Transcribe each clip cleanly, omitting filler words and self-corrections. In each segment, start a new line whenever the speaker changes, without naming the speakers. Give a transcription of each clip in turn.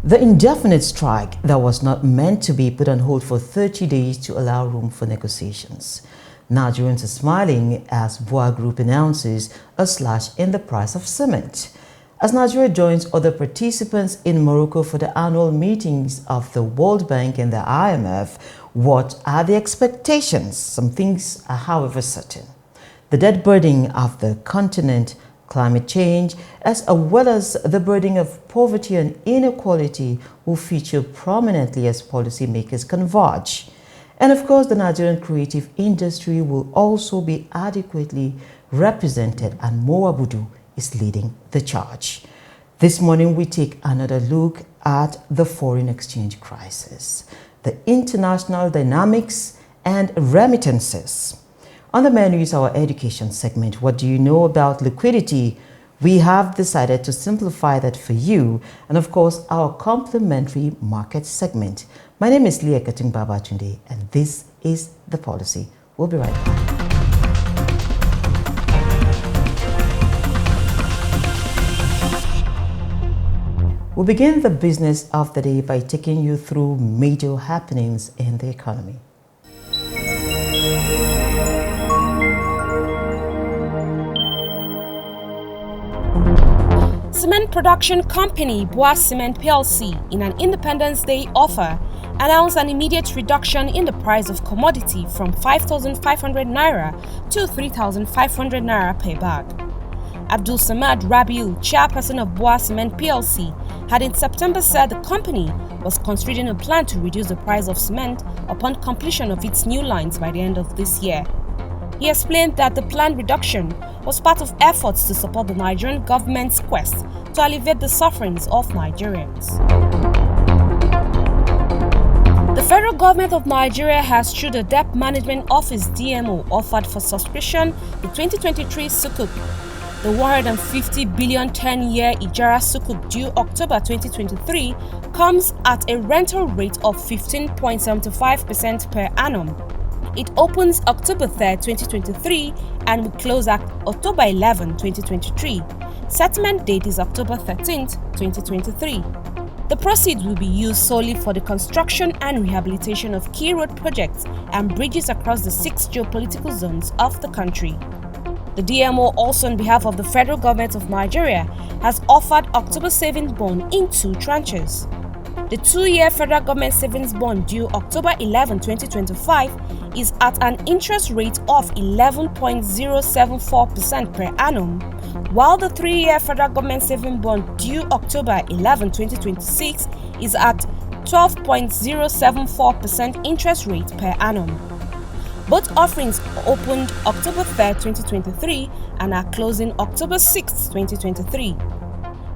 The indefinite strike that was not meant to be put on hold for 30 days to allow room for negotiations. Nigerians are smiling as BUA Group announces a slash in the price of cement. As Nigeria joins other participants in Morocco for the annual meetings of the World Bank and the IMF, what are the expectations? Some things are, however, certain. The dead burden of the continent, climate change, as well as the burden of poverty and inequality will feature prominently as policymakers converge. And of course, the Nigerian creative industry will also be adequately represented, and Mo Abudu is leading the charge. This morning, we take another look at the foreign exchange crisis, the international dynamics, and remittances. On the menu is our education segment. What do you know about liquidity? We have decided to simplify that for you. And of course, our complementary market segment. My name is Leah Babatunde, and this is The Policy. We'll be right back. We'll begin the business of the day by taking you through major happenings in the economy.
Cement production company BUA Cement PLC, in an Independence Day offer, announced an immediate reduction in the price of commodity from 5,500 naira to 3,500 naira per bag. Abdul Samad Rabiu, chairperson of BUA Cement PLC, had in September said the company was considering a plan to reduce the price of cement upon completion of its new lines by the end of this year. He explained that the planned reduction was part of efforts to support the Nigerian government's quest to alleviate the sufferings of Nigerians. The federal government of Nigeria has, through the Debt Management Office (DMO), offered for subscription the 2023 Sukuk. The 150 billion 10-year Ijara Sukuk due October 2023 comes at a rental rate of 15.75% per annum. It opens October 3, 2023 and will close at October 11, 2023. Settlement date is October 13, 2023. The proceeds will be used solely for the construction and rehabilitation of key road projects and bridges across the 6 geopolitical zones of the country. The DMO, also on behalf of the federal government of Nigeria, has offered October savings bond in 2 tranches. The 2-year federal government savings bond due October 11, 2025 is at an interest rate of 11.074% per annum, while the 3-year federal government savings bond due October 11, 2026 is at 12.074% interest rate per annum. Both offerings opened October 3, 2023 and are closing October 6, 2023.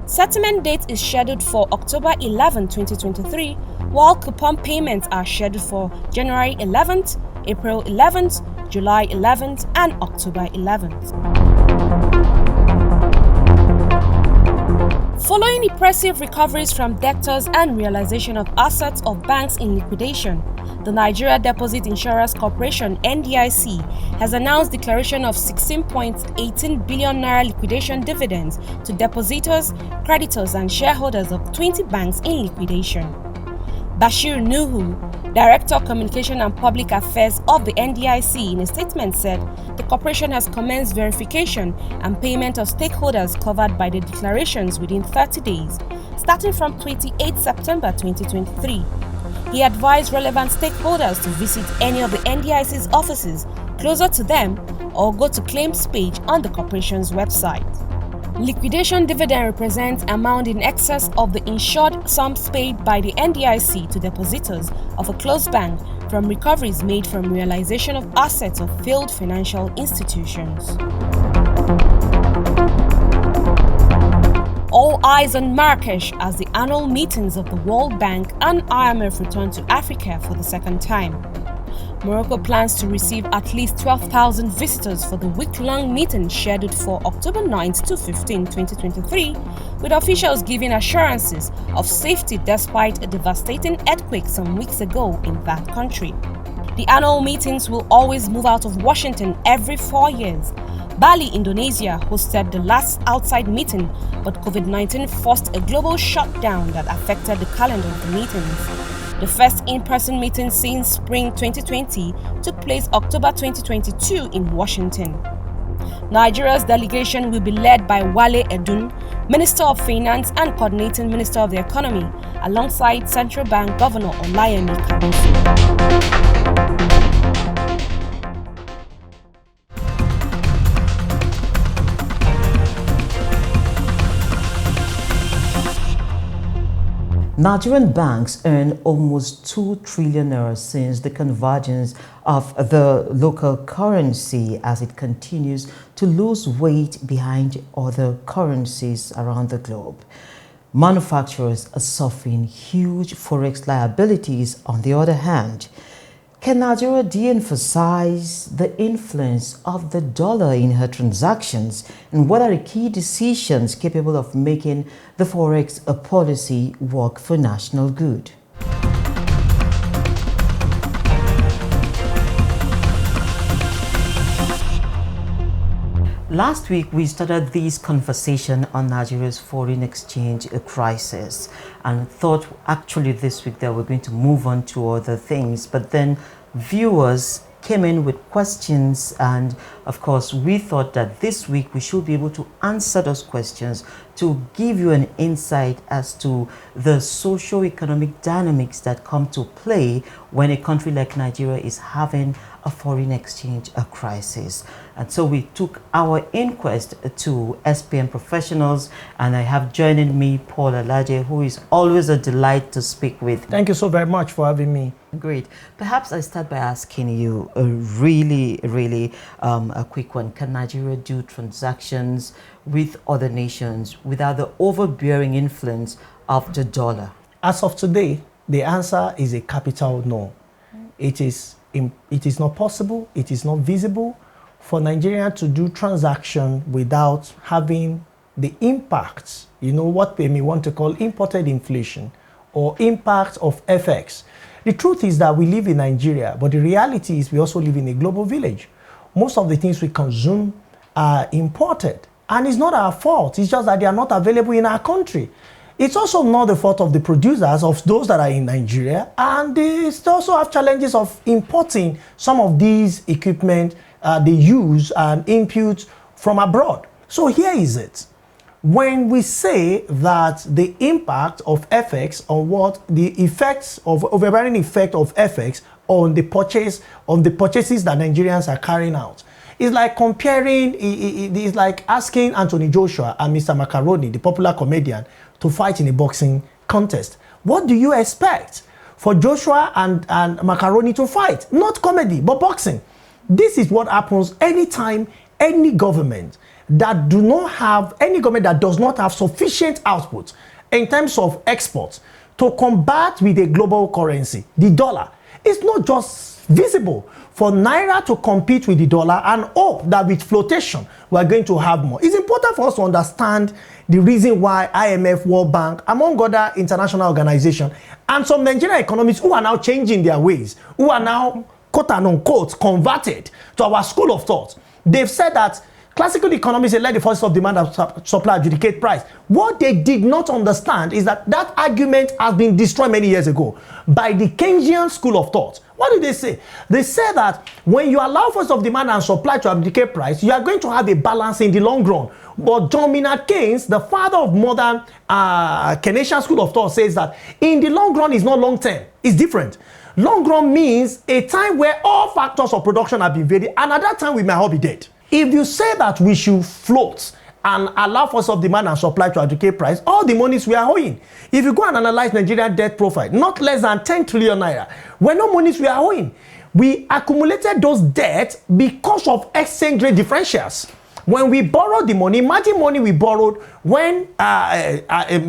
Settlement date is scheduled for October 11, 2023, while coupon payments are scheduled for January 11th, April 11th, July 11th, and October 11th. Following impressive recoveries from debtors and realization of assets of banks in liquidation, the Nigeria Deposit Insurance Corporation (NDIC) has announced declaration of 16.18 billion naira liquidation dividends to depositors, creditors, and shareholders of 20 banks in liquidation. Bashir Nuhu, Director of Communication and Public Affairs of the NDIC, in a statement said the corporation has commenced verification and payment of stakeholders covered by the declarations within 30 days, starting from 28 September 2023. He advised relevant stakeholders to visit any of the NDIC's offices closer to them or go to claims page on the corporation's website. Liquidation dividend represents amount in excess of the insured sums paid by the NDIC to depositors of a closed bank from recoveries made from realization of assets of failed financial institutions. All eyes on Marrakesh as the annual meetings of the World Bank and IMF return to Africa for the second time. Morocco plans to receive at least 12,000 visitors for the week-long meeting scheduled for October 9 to 15, 2023, with officials giving assurances of safety despite a devastating earthquake some weeks ago in that country. The annual meetings will always move out of Washington every 4 years, Bali, Indonesia hosted the last outside meeting, but COVID-19 forced a global shutdown that affected the calendar of the meetings. The first in-person meeting since spring 2020 took place October 2022 in Washington. Nigeria's delegation will be led by Wale Edun, Minister of Finance and Coordinating Minister of the Economy, alongside Central Bank Governor Olaje Kaboso.
Nigerian banks earn almost 2 trillion naira since the convergence of the local currency as it continues to lose weight behind other currencies around the globe. Manufacturers are suffering huge forex liabilities on the other hand. Can Nigeria de-emphasize the influence of the dollar in her transactions? And what are the key decisions capable of making the forex policy work for national good? Last week, we started this conversation on Nigeria's foreign exchange crisis and thought actually this week that we're going to move on to other things. But then viewers came in with questions, and of course, we thought that this week we should be able to answer those questions to give you an insight as to the socio-economic dynamics that come to play when a country like Nigeria is having a foreign exchange crisis. And so we took our inquest to SPM professionals, and I have joining me Paul Alaje, who is always a delight to speak with.
Thank you so very much for having me.
Great. Perhaps I start by asking you a really a quick one. Can Nigeria do transactions with other nations without the overbearing influence of the dollar?
As of today, the answer is a capital no. It is not possible, it is not visible for Nigeria to do transaction without having the impact, what we may want to call imported inflation or impact of FX. The truth is that we live in Nigeria, but the reality is we also live in a global village. Most of the things we consume are imported, and it's not our fault, it's just that they are not available in our country. It's also not the fault of the producers, of those that are in Nigeria, and they also have challenges of importing some of these equipment they use and inputs from abroad. So here is it. When we say that the impact of FX on what the effects of overbearing effect of FX on the purchases that Nigerians are carrying out, it's like comparing, it's like asking Anthony Joshua and Mr. Macaroni, the popular comedian, to fight in a boxing contest. What do you expect for Joshua and Macaroni to fight? Not comedy, but boxing. This is what happens anytime any government that does not have sufficient output in terms of exports to combat with a global currency, the dollar. It's not just visible for Naira to compete with the dollar and hope that with flotation we're going to have more. It's important for us to understand the reason why IMF, World Bank, among other international organizations, and some Nigerian economists who are now changing their ways, who are now quote and unquote converted to our school of thought. They've said that classical economists let the forces of demand and supply adjudicate price. What they did not understand is that that argument has been destroyed many years ago by the Keynesian school of thought. What do they say? They say that when you allow forces of demand and supply to adjudicate price, you are going to have a balance in the long run. But John Maynard Keynes, the father of modern Keynesian school of thought, says that in the long run is not long term. It's different. Long run means a time where all factors of production have been varied, and at that time we may all be dead. If you say that we should float and allow force of demand and supply to adjudicate price, all the monies we are owing. If you go and analyze Nigerian debt profile, not less than 10 trillion naira, when no monies we are owing. We accumulated those debts because of exchange rate differentials. When we borrowed the money, imagine money we borrowed when,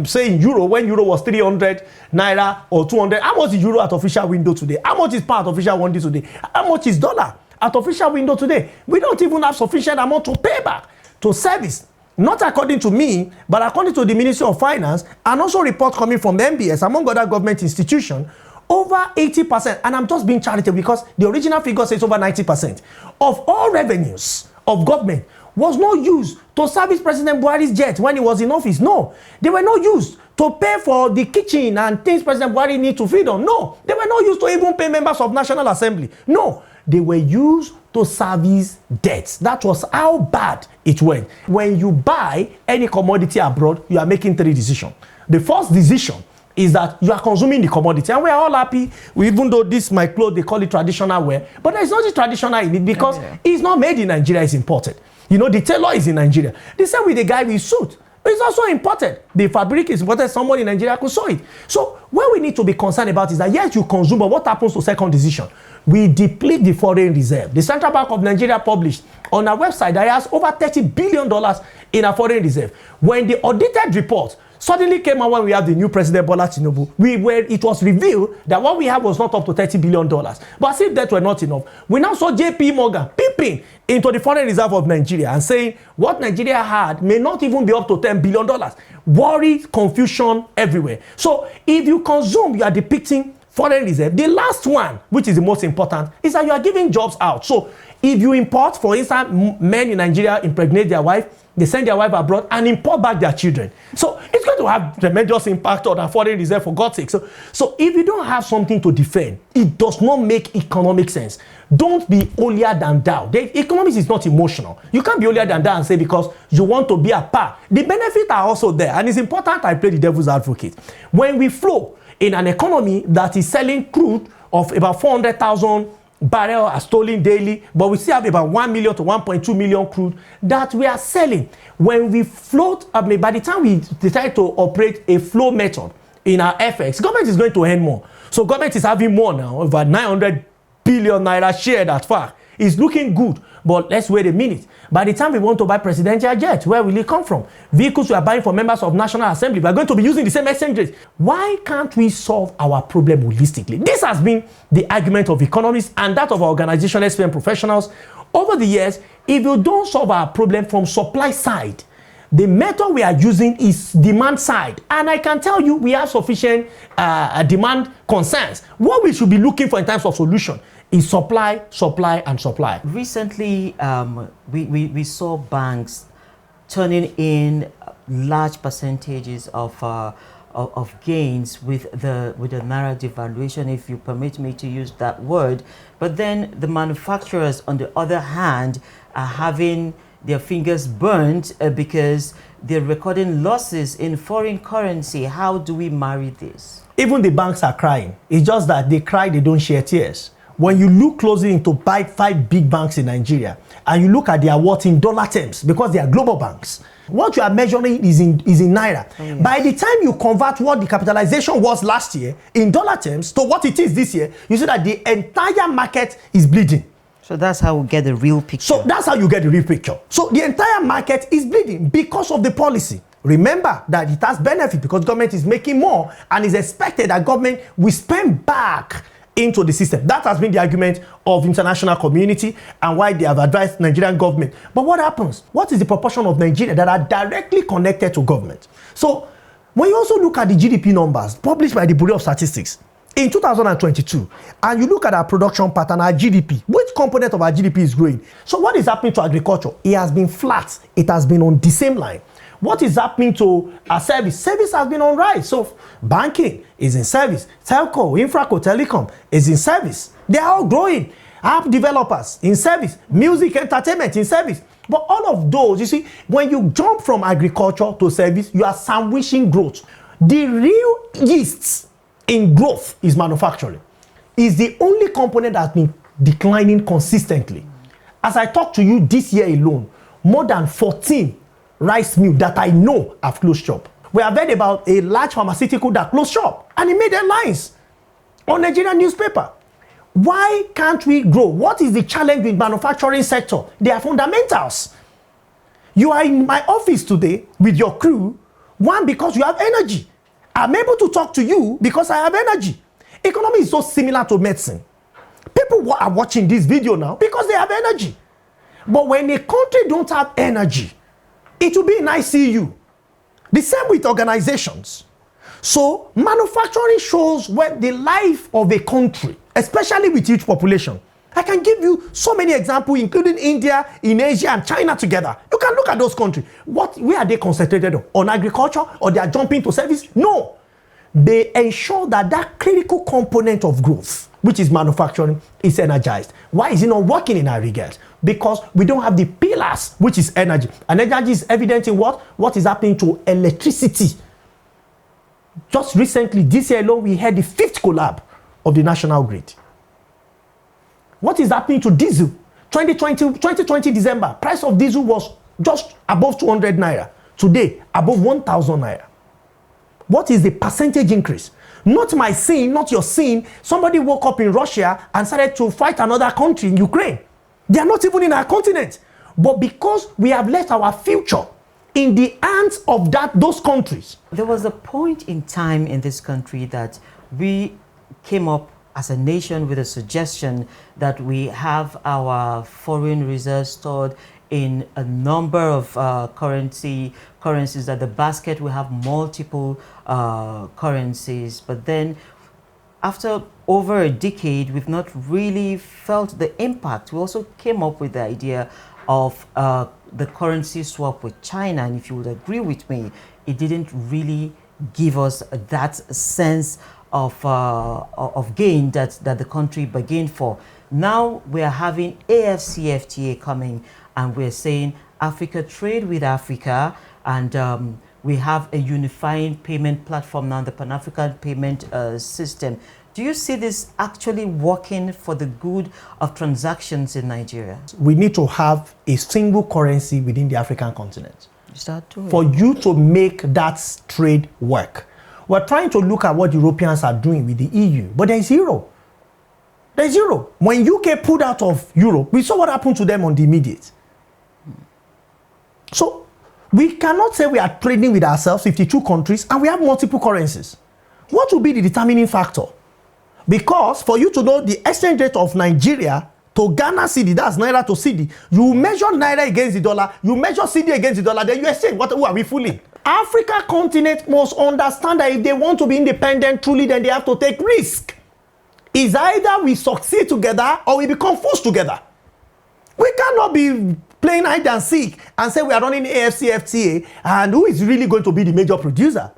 say in euro, when euro was 300 naira or 200. How much is euro at official window today? How much is pound at official window today? How much is dollar at official window today? We don't even have sufficient amount to pay back to service. Not according to me, but according to the Ministry of Finance, and also reports coming from the MBS, among other government institutions, over 80%, and I'm just being charitable because the original figure says over 90% of all revenues of government was not used to service President Buhari's jet when he was in office. No, they were not used to pay for the kitchen and things President Buhari need to feed on. No, they were not used to even pay members of National Assembly. No, they were used to service debts. That was how bad it went. When you buy any commodity abroad, you are making 3 decisions. The first decision is that you are consuming the commodity, and we are all happy. Even though this my clothes, they call it traditional wear, but there is nothing traditional in it because it's not made in Nigeria, it's imported. You know, the tailor is in Nigeria. The same with the guy with suit. It's also imported. The fabric is imported. Someone in Nigeria could sew it. So what we need to be concerned about is that yes, you consume, but what happens to second decision? We deplete the foreign reserve. The Central Bank of Nigeria published on our website that it has over $30 billion in a foreign reserve. When the audited report suddenly came out when we have the new President Bola Tinubu, it was revealed that what we have was not up to $30 billion. But as if that were not enough, we now saw JP Morgan peeping into the foreign reserve of Nigeria and saying what Nigeria had may not even be up to $10 billion. Worry, confusion everywhere. So if you consume, you are depicting foreign reserve. The last one, which is the most important, is that you are giving jobs out. So if you import, for instance, men in Nigeria impregnate their wife, they send their wife abroad and import back their children. So it's going to have tremendous impact on our foreign reserve, for God's sake. So if you don't have something to defend, it does not make economic sense. Don't be holier than thou. The economics is not emotional. You can't be holier than thou and say because you want to be a par. The benefits are also there, and it's important I play the devil's advocate. When we flow in an economy that is selling crude of about 400,000 barrels are stolen daily, but we still have about 1 million to 1.2 million crude that we are selling. When we float, by the time we decide to operate a flow method in our FX, government is going to earn more. So government is having more now, over 900 billion naira share that far. It's looking good, but let's wait a minute. By the time we want to buy presidential jets, where will it come from? Vehicles we are buying for members of National Assembly, we are going to be using the same exchange rates. Why can't we solve our problem holistically? This has been the argument of economists and that of our organizational expert professionals over the years. If you don't solve our problem from supply side, the method we are using is demand side. And I can tell you we have sufficient demand concerns. What we should be looking for in terms of solution is supply, supply, and supply.
Recently, we saw banks turning in large percentages of gains with the naira devaluation, if you permit me to use that word. But then the manufacturers, on the other hand, are having their fingers burned because they're recording losses in foreign currency. How do we marry this?
Even the banks are crying. It's just that they cry, they don't share tears. When you look closely into 5 big banks in Nigeria and you look at their worth in dollar terms, because they are global banks, what you are measuring is in naira. Oh, yes. By the time you convert what the capitalization was last year in dollar terms to what it is this year, you see that the entire market is bleeding.
So that's how we get the real picture.
So that's how you get the real picture. So the entire market is bleeding because of the policy. Remember that it has benefit because government is making more and it's expected that government will spend back into the system. That has been the argument of international community and why they have advised Nigerian government. But what happens? What is the proportion of Nigeria that are directly connected to government? So when you also look at the GDP numbers published by the Bureau of Statistics in 2022, and you look at our production pattern, our GDP, which component of our GDP is growing? So what is happening to agriculture? It has been flat. It has been on the same line. What is happening to our service? Service has been on rise. So banking is in service. Telco, infraco, telecom is in service. They are all growing. App developers in service. Music, entertainment in service. But all of those, you see, when you jump from agriculture to service, you are sandwiching growth. The real yeast in growth is manufacturing. It's the only component that's been declining consistently. As I talk to you this year alone, more than 14 rice mills that I know have closed shop. We have heard about a large pharmaceutical that closed shop and it made headlines on Nigerian newspaper. Why can't we grow? What is the challenge with manufacturing sector? They are fundamentals. You are in my office today with your crew, one, because you have energy. I'm able to talk to you because I have energy. Economy is so similar to medicine. People are watching this video now because they have energy. But when a country don't have energy, it will be in ICU. The same with organizations. So manufacturing shows where the life of a country, especially with huge population, I can give you so many examples, including India, in Asia, and China together. You can look at those countries. Where are they concentrated on? On agriculture, or they are jumping to service? No. They ensure that that critical component of growth, which is manufacturing, is energized. Why is it not working in our regards? Because we don't have the pillars, which is energy. And energy is evident in what? What is happening to electricity. Just recently, this year alone, we had the 5th collab of the national grid. What is happening to diesel? 2020 December, price of diesel was just above 200 naira. Today, above 1,000 naira. What is the percentage increase? Not my sin, not your sin. Somebody woke up in Russia and started to fight another country in Ukraine. They are not even in our continent. But because we have left our future in the hands of those countries.
There was a point in time in this country that we came up as a nation with a suggestion that we have our foreign reserves stored in a number of currencies, that the basket will have multiple currencies. But then after over a decade, we've not really felt the impact. We also came up with the idea of the currency swap with China. And if you would agree with me, it didn't really give us that sense of gain that the country bargained for. Now we are having AFCFTA coming, and we're saying Africa trade with Africa, and we have a unifying payment platform now, the Pan-African payment system. Do you see this actually working for the good of transactions in Nigeria?
We need to have a single currency within the African continent for
it.
you to make that trade work. We're trying to look at what Europeans are doing with the EU, but there's zero. There's zero. When UK pulled out of Europe, we saw what happened to them on the immediate. So we cannot say we are trading with ourselves, 52 countries, and we have multiple currencies. What will be the determining factor? Because for you to know the exchange rate of Nigeria to Ghana cedi, that's Naira to cedi, you measure Naira against the dollar, you measure cedi against the dollar, then you exchange. Who are we fooling? Africa continent must understand that if they want to be independent truly, then they have to take risk. It's either we succeed together or we become fools together. We cannot be playing hide and seek and say we are running AFCFTA, and who is really going to be the major producer?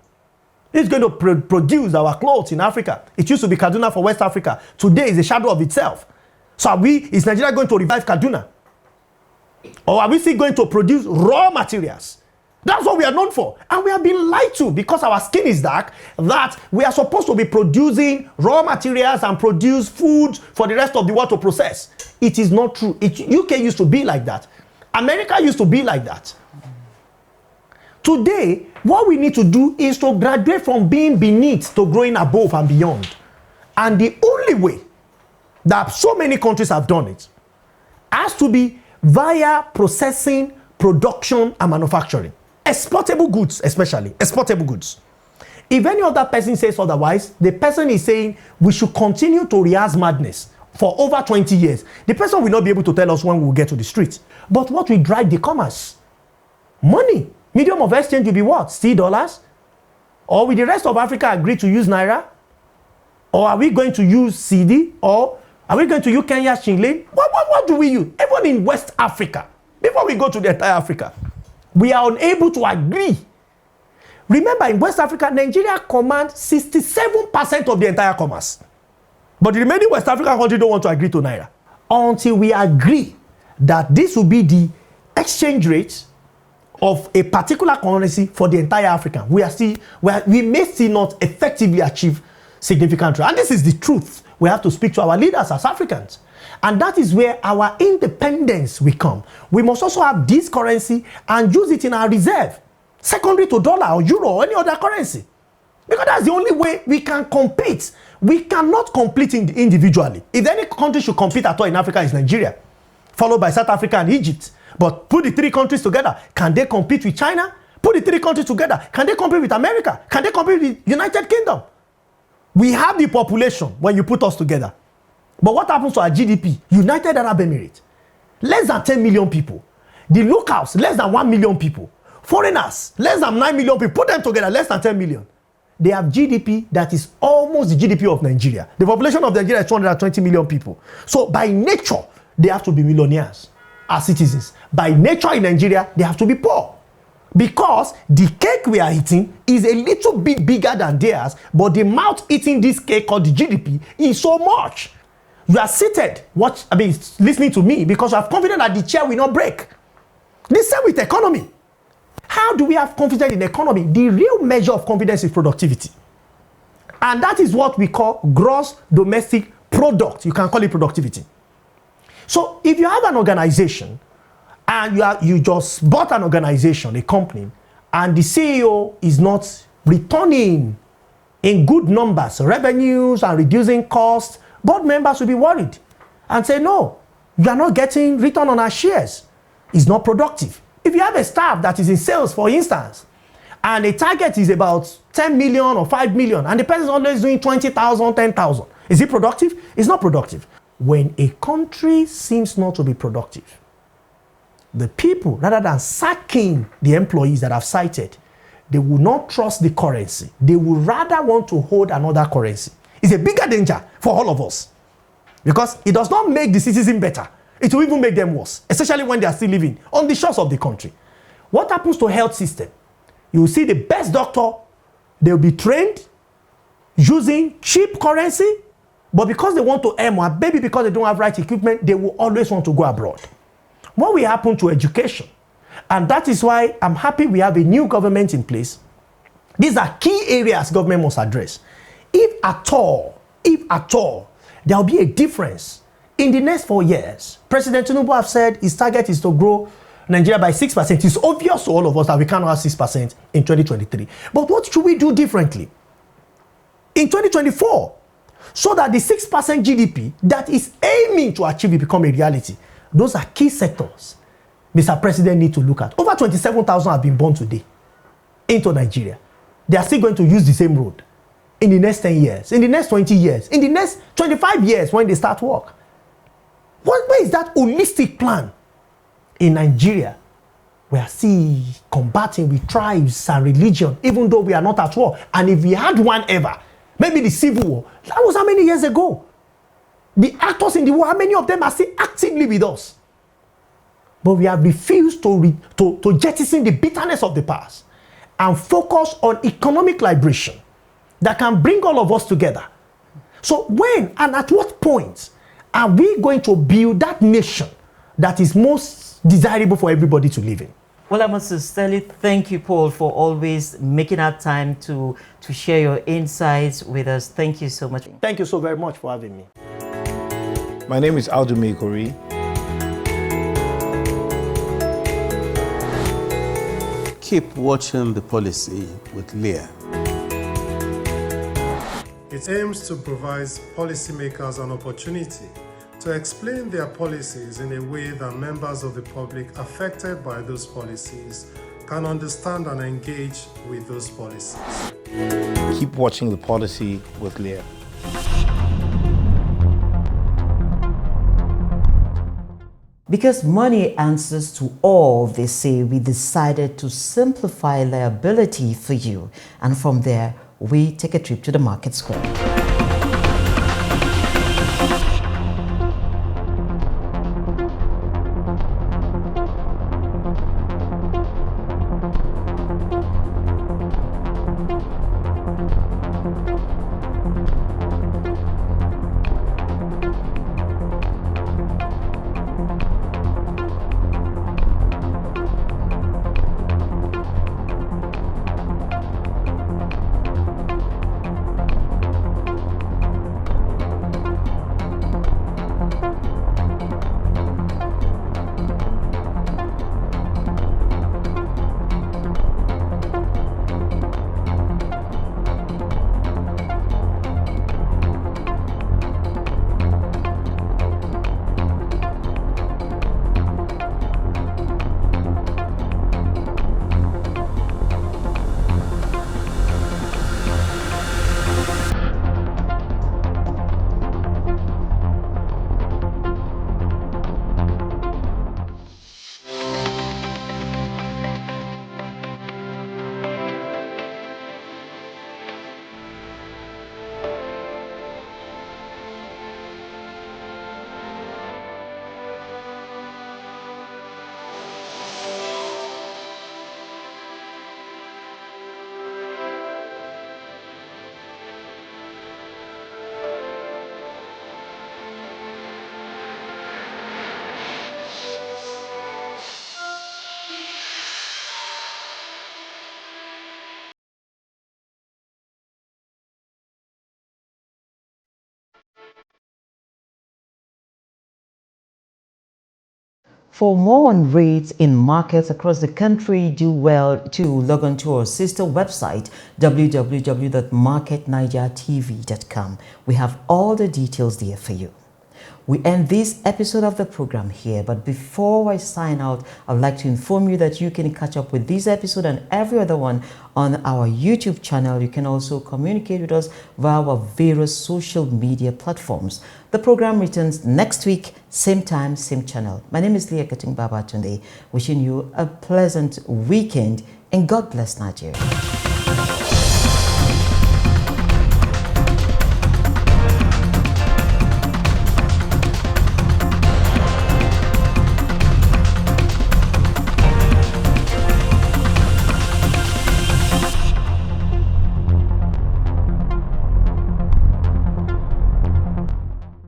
It's going to produce our clothes in Africa. It used to be Kaduna for West Africa. Today is a shadow of itself. So is Nigeria going to revive Kaduna? Or are we still going to produce raw materials? That's what we are known for. And we have been lied to because our skin is dark, that we are supposed to be producing raw materials and produce food for the rest of the world to process. It is not true. UK used to be like that. America used to be like that. Today, what we need to do is to graduate from being beneath to growing above and beyond. And the only way that so many countries have done it has to be via processing, production, and manufacturing. Exportable goods, especially exportable goods. If any other person says otherwise, the person is saying we should continue to rehearse madness for over 20 years. The person will not be able to tell us when we will get to the streets. But what will drive the commerce? Money. Medium of exchange will be what? Still dollars? Or will the rest of Africa agree to use Naira? Or are we going to use cedi? Or are we going to use Kenya's shilling? What do we use? Even in West Africa, before we go to the entire Africa, we are unable to agree. Remember, in West Africa, Nigeria commands 67% of the entire commerce. But the remaining West African countries don't want to agree to Naira. Until we agree that this will be the exchange rate of a particular currency for the entire Africa, we may still not effectively achieve significant trade. And this is the truth. We have to speak to our leaders as Africans. And that is where our independence will come. We must also have this currency and use it in our reserve, secondary to dollar or euro or any other currency. Because that's the only way we can compete. We cannot compete individually. If any country should compete at all in Africa, it's Nigeria, followed by South Africa and Egypt. But put the three countries together, can they compete with China? Put the three countries together, can they compete with America? Can they compete with the United Kingdom? We have the population when you put us together. But what happens to our GDP? United Arab Emirates, less than 10 million people. The locals, less than 1 million people. Foreigners, less than 9 million people. Put them together, less than 10 million. they have GDP that is almost the GDP of Nigeria. The population of Nigeria is 220 million people. So by nature, they have to be millionaires as citizens. By nature in Nigeria, they have to be poor. Because the cake we are eating is a little bit bigger than theirs, but the mouth eating this cake called the GDP is so much. You are seated, listening to me because you have confidence that the chair will not break. The same with economy. How do we have confidence in the economy? The real measure of confidence is productivity. And that is what we call gross domestic product. You can call it productivity. So if you have an organization and you just bought an organization, a company, and the CEO is not returning in good numbers, revenues and reducing costs, board members will be worried and say, no, you are not getting return on our shares. It's not productive. If you have a staff that is in sales, for instance, and the target is about 10 million or 5 million, and the person is always doing 20,000, 10,000, is it productive? It's not productive. When a country seems not to be productive, the people, rather than sacking the employees that I've cited, they will not trust the currency. They will rather want to hold another currency. It's a bigger danger for all of us because it does not make the citizen better. It will even make them worse, especially when they are still living on the shores of the country. What happens to health system? You will see the best doctor, they'll be trained using cheap currency, but because they want to earn more, maybe because they don't have right equipment, they will always want to go abroad. What will happen to education? And that is why I'm happy we have a new government in place. These are key areas government must address. If at all, there will be a difference in the next 4 years. President Tinubu have said his target is to grow Nigeria by 6%. It's obvious to all of us that we cannot have 6% in 2023. But what should we do differently in 2024 so that the 6% GDP that is aiming to achieve it become a reality? Those are key sectors Mr. President need to look at. Over 27,000 have been born today into Nigeria. They are still going to use the same road in the next 10 years, in the next 20 years, in the next 25 years when they start work. Where is that holistic plan in Nigeria? We are still combating with tribes and religion, even though we are not at war. And if we had one ever, maybe the Civil War, that was how many years ago? The actors in the war, how many of them are still actively with us? But we have refused to jettison the bitterness of the past and focus on economic liberation that can bring all of us together. So when and at what point are we going to build that nation that is most desirable for everybody to live in?
Well, I must sincerely thank you, Paul, for always making our time to share your insights with us. Thank you so much.
Thank you so very much for having me.
My name is Aldume Ikori.
Keep watching The Policy with Leah.
It aims to provide policymakers an opportunity to explain their policies in a way that members of the public affected by those policies can understand and engage with those policies.
Keep watching The Policy with Leah.
Because money answers to all, they say, we decided to simplify liability for you. And from there, we take a trip to the market square. For more on rates in markets across the country, do well to log on to our sister website, www.marketnigertv.com. We have all the details there for you. We end this episode of the program here, but before I sign out, I'd like to inform you that you can catch up with this episode and every other one on our YouTube channel. You can also communicate with us via our various social media platforms. The program returns next week, same time, same channel. My name is Leah Babatunde, wishing you a pleasant weekend and God bless Nigeria.